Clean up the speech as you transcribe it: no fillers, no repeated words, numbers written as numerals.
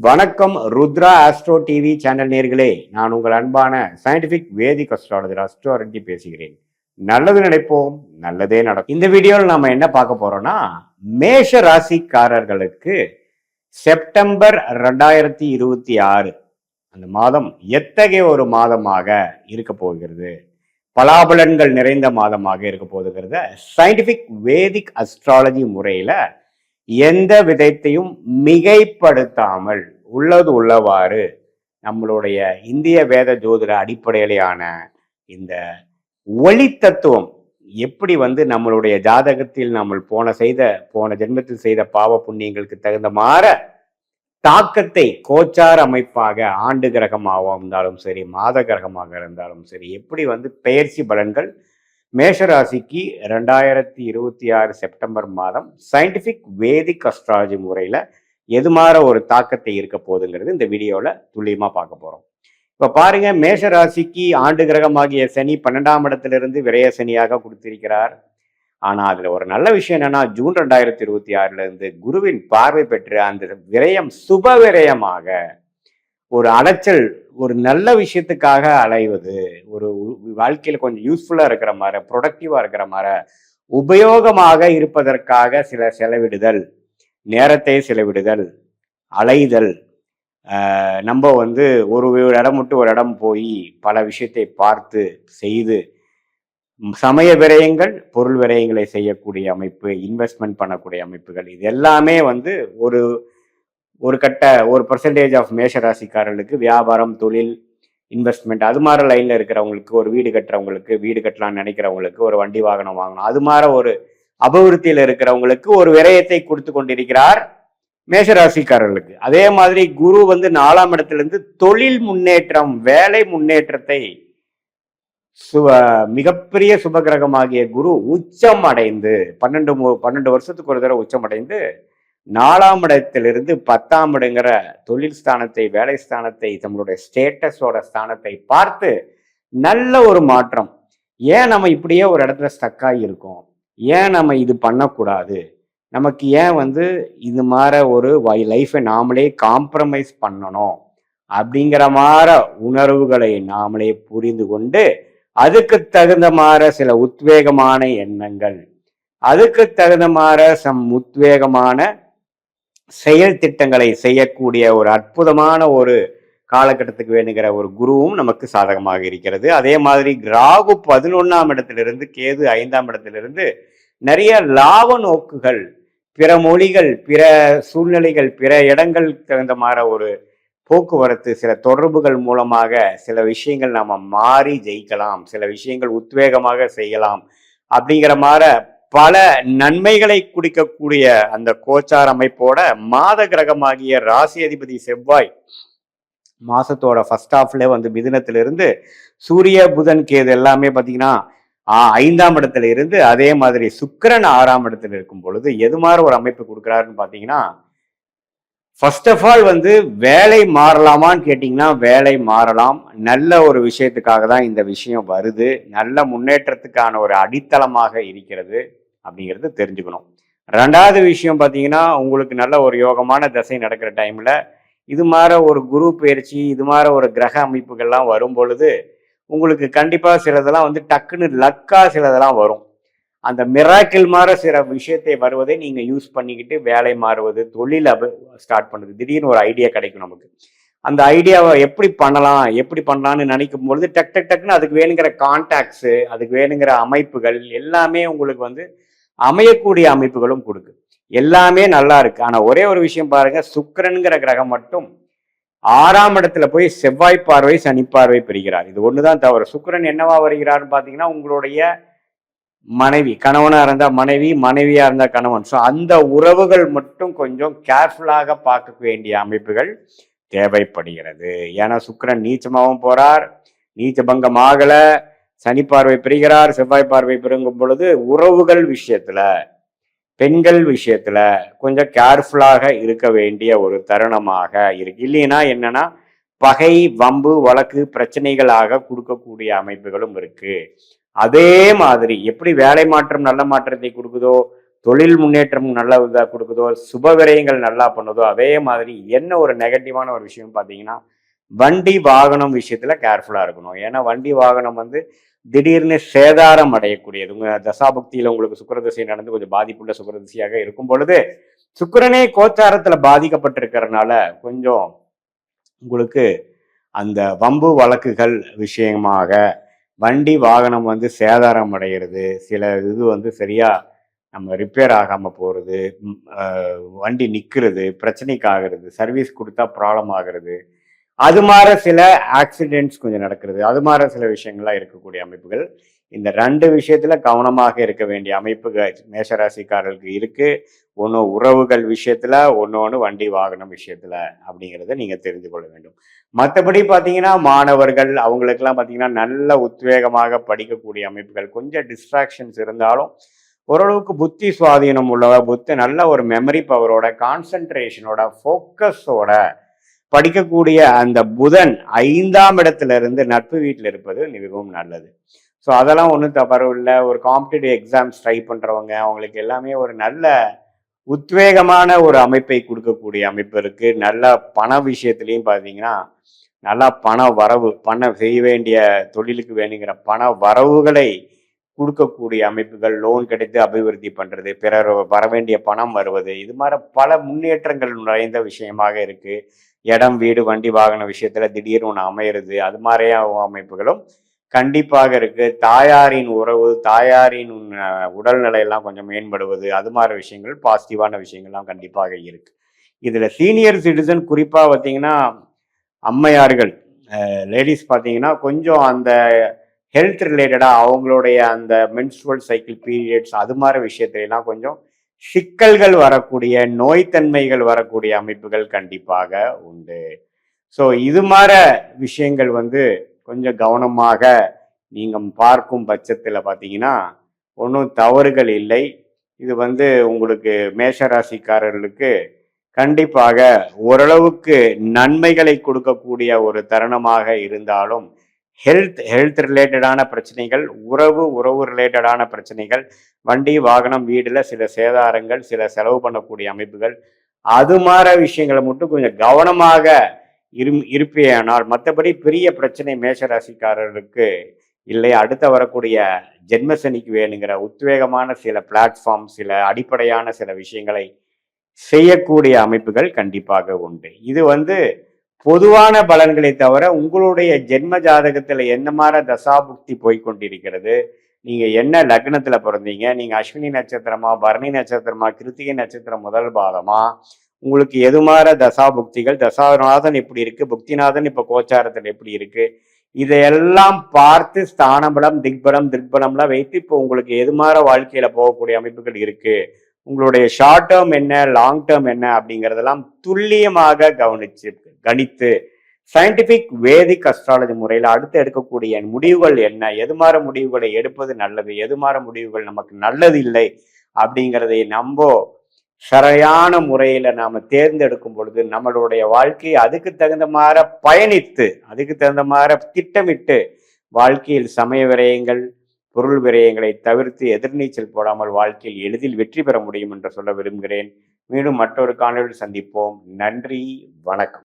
வணக்கம் Rudra astro TV channel நேர்களே, நான் உங்கள் அன்பான சயின்டிபிக் வேதிக் அஸ்ட்ராலஜர் அஸ்ட்ரோ ரெட்டி பேசுகிறேன். நல்லது நினைப்போம், நல்லதே நடக்கும். இந்த வீடியோவில் நாம என்ன பார்க்க போறோம்னா, மேஷ ராசிக்காரர்களுக்கு செப்டம்பர் 2026 அந்த மாதம் எத்தகைய ஒரு மாதமாக இருக்க போகிறது, பலாபலன்கள் நிறைந்த மாதமாக இருக்க போகுதுங்கிறத சயின்டிபிக் வேதிக் அஸ்ட்ராலஜி முறையில எந்த விதத்தையும் மிகைப்படுத்தாமல் உள்ளது உள்ளவாறு நம்மளுடைய இந்திய வேத ஜோதிட அடிப்படையிலான இந்த ஒளி தத்துவம் எப்படி நம்மளுடைய ஜாதகத்தில் நம்ம போன ஜென்மத்தில் செய்த பாவ புண்ணியங்களுக்கு தகுந்த மாற தாக்கத்தை கோச்சார அமைப்பாக ஆண்டு கிரகமாக இருந்தாலும் சரி, மாத கிரகமாக இருந்தாலும் சரி, எப்படி பெயர்ச்சி பலன்கள் மேஷராசிக்கு 2026 செப்டம்பர் மாதம் சயின்டிபிக் வேதிக் அஸ்ட்ராலஜி முறையில் எது மாதிரி ஒரு தாக்கத்தை இருக்க போகுதுங்கிறது இந்த வீடியோவில் துல்லியமாக பார்க்க போகிறோம். இப்போ பாருங்க, மேஷராசிக்கு ஆண்டு கிரகமாகிய சனி 12ஆம் இடத்திலிருந்து விரய சனியாக கொடுத்திருக்கிறார். ஆனால் அதில் ஒரு நல்ல விஷயம் என்னன்னா, ஜூன் 2026 குருவின் பார்வை பெற்று அந்த விரயம் சுப விரயமாக ஒரு அலைச்சல், ஒரு நல்ல விஷயத்துக்காக அலைவது, ஒரு வாழ்க்கையில கொஞ்சம் யூஸ்ஃபுல்லா இருக்கிற மாதிரி, ப்ரொடக்டிவா இருக்கிற மாதிரி, உபயோகமாக இருப்பதற்காக சில செலவிடுதல், நேரத்தை செலவிடுதல், அலைதல், நம்ம ஒரு இடம் விட்டு ஒரு இடம் போய் பல விஷயத்தை பார்த்து செய்து சமய விரயங்கள், பொருள் விரயங்களை செய்யக்கூடிய அமைப்பு, இன்வெஸ்ட்மெண்ட் பண்ணக்கூடிய அமைப்புகள், இது எல்லாமே ஒரு பர்சன்டேஜ் ஆஃப் மேஷ ராசிக்காரர்களுக்கு வியாபாரம், தொழில், இன்வெஸ்ட்மெண்ட் அது மாதிரி லைன்ல இருக்கிறவங்களுக்கு, ஒரு வீடு கட்டுறவங்களுக்கு, வீடு கட்டலாம்னு நினைக்கிறவங்களுக்கு, ஒரு வண்டி வாகனம் வாங்கணும், அது மாதிரி ஒரு அபிவிருத்தியில் இருக்கிறவங்களுக்கு ஒரு விரயத்தை கொடுத்து கொண்டிருக்கிறார் மேஷராசிக்காரர்களுக்கு. அதே மாதிரி குரு 4ஆம் இடத்திலிருந்து தொழில் முன்னேற்றம், வேலை முன்னேற்றத்தை மிகப்பெரிய சுபகிரகமாகிய குரு உச்சம் அடைந்து 12 வருஷத்துக்கு ஒரு தடவை உச்சம் அடைந்து 4ஆம் இடத்திலிருந்து 10ஆம் இடங்கிற தொழில் ஸ்தானத்தை, வேலை ஸ்தானத்தை, நம்மளுடைய ஸ்டேட்டஸோட ஸ்தானத்தை பார்த்து நல்ல ஒரு மாற்றம். ஏன் நம்ம இப்படியே ஒரு இடத்துல ஸ்டக்காகி இருக்கோம், ஏன் நம்ம இது பண்ணக்கூடாது, நமக்கு ஏன் இது மாதிரி ஒரு லைஃபை நாமளே காம்ப்ரமைஸ் பண்ணணும் அப்படிங்கிற மாதிரி உணர்வுகளை நாமளே புரிந்து கொண்டு அதுக்கு தகுந்த மாதிரி சில உத்வேகமான எண்ணங்கள், அதுக்கு தகுந்த மாதிரி உத்வேகமான செயல் திட்டங்களை செய்யக்கூடிய ஒரு அற்புதமான ஒரு காலகட்டத்துக்கு வேணுங்கிற ஒரு குருவும் நமக்கு சாதகமாக இருக்கிறது. அதே மாதிரி ராகு 11ஆம் இடத்திலிருந்து, கேது 5ஆம் இடத்திலிருந்து நிறைய லாப நோக்குகள், பிற மொழிகள், பிற சூழ்நிலைகள், பிற இடங்கள் தகுந்த மாதிரி ஒரு போக்குவரத்து, சில தொடர்புகள் மூலமாக சில விஷயங்கள் நாம மாறி ஜெயிக்கலாம், சில விஷயங்கள் உத்வேகமாக செய்யலாம் அப்படிங்கிற மாதிரி பல நன்மைகளை குடிக்கக்கூடிய அந்த கோச்சார் அமைப்போட மாத கிரகமாகிய ராசி அதிபதி செவ்வாய் மாசத்தோட ஃபர்ஸ்ட் ஹாஃப்ல மிதுனத்திலிருந்து சூரிய, புதன், கேது எல்லாமே பார்த்தீங்கன்னா 5ஆம் இடத்துல இருந்து, அதே மாதிரி சுக்கிரன் 6ஆம் இடத்துல இருக்கும் பொழுது எது மாதிரி ஒரு அமைப்பு கொடுக்குறாருன்னு பார்த்தீங்கன்னா, ஃபர்ஸ்ட் ஆஃப் ஆல் வேலை மாறலாமான்னு கேட்டிங்கன்னா வேலை மாறலாம். நல்ல ஒரு விஷயத்துக்காக தான் இந்த விஷயம் வருது, நல்ல முன்னேற்றத்துக்கான ஒரு அடித்தளமாக இருக்கிறது அப்படிங்கிறது தெரிஞ்சுக்கணும். 2வது விஷயம் பார்த்தீங்கன்னா, உங்களுக்கு நல்ல ஒரு யோகமான தசை நடக்கிற டைம்ல இது மாதிரி ஒரு குரு பயிற்சி, இது மாதிரி ஒரு கிரக அமைப்புகள்லாம் வரும் பொழுது உங்களுக்கு கண்டிப்பா சிலதெல்லாம் டக்குன்னு லக்கா சிலதெல்லாம் வரும். அந்த மிராக்கிள் மாதிரி சில விஷயத்தை வருவதை நீங்க யூஸ் பண்ணிக்கிட்டு வேலை மாறுவது, தொழில் ஸ்டார்ட் பண்ணுறது, திடீர்னு ஒரு ஐடியா கிடைக்கும் நமக்கு. அந்த ஐடியாவை எப்படி பண்ணலாம்னு நினைக்கும் பொழுது டக்குன்னு அதுக்கு வேணுங்கிற கான்டாக்ட்ஸு, அதுக்கு வேணுங்கிற அமைப்புகள் எல்லாமே உங்களுக்கு அமையக்கூடிய அமைப்புகளும் கொடுக்கு. எல்லாமே நல்லா இருக்கு. ஆனா ஒரே ஒரு விஷயம் பாருங்க, சுக்கிரன்கிற கிரகம் மட்டும் 6ஆம் இடத்துல போய் செவ்வாய் பார்வை, சனி பார்வை பெறுகிறார். இது ஒண்ணுதான் தவறு. சுக்கிரன் என்னவா வருகிறார்னு பாத்தீங்கன்னா, உங்களுடைய மனைவி, கணவனா இருந்தா மனைவி, மனைவியா இருந்தா கணவன். ஸோ அந்த உறவுகள் மட்டும் கொஞ்சம் கேர்ஃபுல்லாக பார்க்க வேண்டிய அமைப்புகள் தேவைப்படுகிறது. ஏன்னா சுக்கிரன் நீச்சமாகவும் போறார், நீச்ச பங்கம் ஆகல, சனி பார்வை பெறுகிறார், செவ்வாய் பார்வை பெருங்கும் பொழுது உறவுகள் விஷயத்துல, பெண்கள் விஷயத்துல கொஞ்சம் கேர்ஃபுல்லாக இருக்க வேண்டிய ஒரு தருணமாக இருக்கு. இல்லைன்னா என்னன்னா பகை, வம்பு, வழக்கு, பிரச்சனைகளாக கொடுக்கக்கூடிய அமைப்புகளும் இருக்கு. அதே மாதிரி எப்படி வேலை மாற்றம் நல்ல மாற்றத்தை கொடுக்குதோ, தொழில் முன்னேற்றம் நல்லா இதாக கொடுக்குதோ, சுப விரயங்கள் நல்லா பண்ணுதோ, அதே மாதிரி என்ன ஒரு நெகட்டிவான ஒரு விஷயம் பார்த்தீங்கன்னா, வண்டி வாகனம் விஷயத்துல கேர்ஃபுல்லா இருக்கணும். ஏன்னா வண்டி வாகனம் வந்து திடீர்னு சேதாரம் அடையக்கூடியது. உங்க தசாபுக்தியில உங்களுக்கு சுக்கிரதிசை நடந்து கொஞ்சம் பாதிப்புள்ள சுக்கிரதிசையாக இருக்கும் பொழுது, சுக்கிரனே கோச்சாரத்துல பாதிக்கப்பட்டிருக்கிறதுனால கொஞ்சம் உங்களுக்கு அந்த வம்பு வழக்குகள் விஷயமாக வண்டி வாகனம் வந்து சேதாரம் அடைகிறது, சில இது வந்து சரியா நம்ம ரிப்பேர் ஆகாமல் போகிறது, வண்டி நிற்கிறது, பிரச்சனைக்கு ஆகிறது, சர்வீஸ் கொடுத்தா ப்ராப்ளம் ஆகிறது, அது மாதிரி சில ஆக்சிடென்ட்ஸ் கொஞ்சம் நடக்கிறது, அது மாதிரி சில விஷயங்கள்லாம் இருக்கக்கூடிய அமைப்புகள். இந்த 2 விஷயத்துல கவனமாக இருக்க வேண்டிய அமைப்புகள் மேஷராசிக்காரர்களுக்கு இருக்கு. ஒன்று உறவுகள் விஷயத்துல, ஒன்று வண்டி வாகனம் விஷயத்துல அப்படிங்கிறத நீங்க தெரிந்து கொள்ள வேண்டும். மற்றபடி பார்த்தீங்கன்னா மாணவர்கள் அவங்களுக்கெல்லாம் பார்த்தீங்கன்னா நல்ல உத்வேகமாக படிக்கக்கூடிய அமைப்புகள், கொஞ்சம் டிஸ்ட்ராக்ஷன்ஸ் இருந்தாலும் ஓரளவுக்கு புத்தி சுவாதீனம் உள்ளவ, நல்ல ஒரு மெமரி பவரோட, கான்சன்ட்ரேஷனோட, ஃபோக்கஸோட படிக்கக்கூடிய அந்த புதன் 5ஆம் இடத்துல இருந்து நட்பு வீட்டில் இருப்பது மிகவும் நல்லது. ஸோ அதெல்லாம் ஒன்றும் தவறு இல்லை. ஒரு காம்படிட்டிவ் எக்ஸாம்ஸ் ட்ரை பண்ணுறவங்க அவங்களுக்கு எல்லாமே ஒரு நல்ல உத்வேகமான ஒரு அமைப்பை கொடுக்கக்கூடிய அமைப்பு இருக்கு. நல்ல பண விஷயத்துலையும் பார்த்தீங்கன்னா நல்லா பண வரவு, செய்ய வேண்டிய தொழிலுக்கு வேணுங்கிற பண வரவுகளை கொடுக்கக்கூடிய அமைப்புகள், லோன் கிடைத்து அபிவிருத்தி பண்றது, பிறர் வர வேண்டிய பணம் வருவது, இது மாதிரி பல முன்னேற்றங்கள் நிறைந்த விஷயமாக இருக்கு. இடம், வீடு, வண்டி வாகன விஷயத்துல திடீர்னு ஒன்று அமையிறது, அது மாதிரியா அமைப்புகளும் கண்டிப்பாக இருக்கு. தாயாரின் உறவு, தாயாரின் உடல்நிலையெல்லாம் கொஞ்சம் மேம்படுவது, அது மாதிரி விஷயங்கள் பாசிட்டிவான விஷயங்கள்லாம் கண்டிப்பாக இருக்கு. இதுல சீனியர் சிட்டிசன் குறிப்பா பார்த்தீங்கன்னா அம்மையார்கள், லேடிஸ் பார்த்தீங்கன்னா கொஞ்சம் அந்த ஹெல்த் ரிலேட்டடாக அவங்களுடைய அந்த மென்ஸ்ட்ருவல் சைக்கிள் பீரியட்ஸ் அது மாதிரி விஷயத்துலாம் கொஞ்சம் சிக்கல்கள் வரக்கூடிய, நோய்த்தன்மைகள் வரக்கூடிய அமைப்புகள் கண்டிப்பாக உண்டு. ஸோ இது மாதிரி விஷயங்கள் வந்து கொஞ்சம் கவனமாக நீங்கள் பார்க்கும் பட்சத்தில் பார்த்தீங்கன்னா ஒன்றும் தவறுகள் இல்லை. இது வந்து உங்களுக்கு மேஷராசிக்காரர்களுக்கு கண்டிப்பாக ஓரளவுக்கு நன்மைகளை கொடுக்கக்கூடிய ஒரு தருணமாக இருந்தாலும் ஹெல்த் ரிலேட்டடான பிரச்சனைகள், உறவு ரிலேட்டடான பிரச்சனைகள், வண்டி வாகனம் வீடுல சில சேதாரங்கள், சில செலவு பண்ணக்கூடிய அமைப்புகள், அது மாதிரி விஷயங்களை மட்டும் கொஞ்சம் கவனமாக இருப்பேனால் மற்றபடி பெரிய பிரச்சனை மேஷராசிக்காரர்களுக்கு இல்லை. அடுத்த வரக்கூடிய ஜென்மசனிக்கு வேணுங்கிற உத்வேகமான சில பிளாட்ஃபார்ம், சில அடிப்படையான சில விஷயங்களை செய்யக்கூடிய அமைப்புகள் கண்டிப்பாக உண்டு. இது வந்து பொதுவான பலன்களை தவிர உங்களுடைய ஜென்ம ஜாதகத்துல என்ன மாதிரி தசாபுக்தி போய்கொண்டிருக்கிறது, நீங்க என்ன லக்னத்துல பிறந்தீங்க, நீங்க அஸ்வினி நட்சத்திரமா, பரணி நட்சத்திரமா, கிருத்திகை நட்சத்திரம் முதல் பாதமா, உங்களுக்கு எது மாதிரி தசாபுக்திகள், தசாநாதன் எப்படி இருக்கு, புக்திநாதன் இப்ப கோச்சாரத்தில் எப்படி இருக்கு, இதையெல்லாம் பார்த்து ஸ்தானபலம், திக்பலம்லாம் வைத்து இப்போ உங்களுக்கு எது மாதிரி வாழ்க்கையில போகக்கூடிய அமைப்புகள் இருக்கு, உங்களுடைய ஷார்ட் டேர்ம் என்ன, லாங் டேர்ம் என்ன அப்படிங்கிறதெல்லாம் துல்லியமாக கணித்து சயின்டிபிக் வேதிக் அஸ்ட்ராலஜி முறையில் அடுத்து எடுக்கக்கூடிய முடிவுகள் என்ன, எது மாதிரி முடிவுகளை எடுப்பது நல்லது, எது மாதிரி முடிவுகள் நமக்கு நல்லது இல்லை அப்படிங்கிறதை நம்ம சரியான முறையில் நாம் தேர்ந்தெடுக்கும் பொழுது நம்மளுடைய வாழ்க்கையை அதுக்கு தகுந்த மாதிரி பயணித்து, அதுக்கு தகுந்த மாதிரி திட்டமிட்டு வாழ்க்கையில் சமய விரயங்கள், பொருள் விரயங்களை தவிர்த்து எதிர்நீச்சல் போடாமல் வாழ்க்கையில் எளிதில் வெற்றி பெற முடியும் என்று சொல்ல விரும்புகிறேன். மீண்டும் மற்றொரு காணொலியில் சந்திப்போம். நன்றி, வணக்கம்.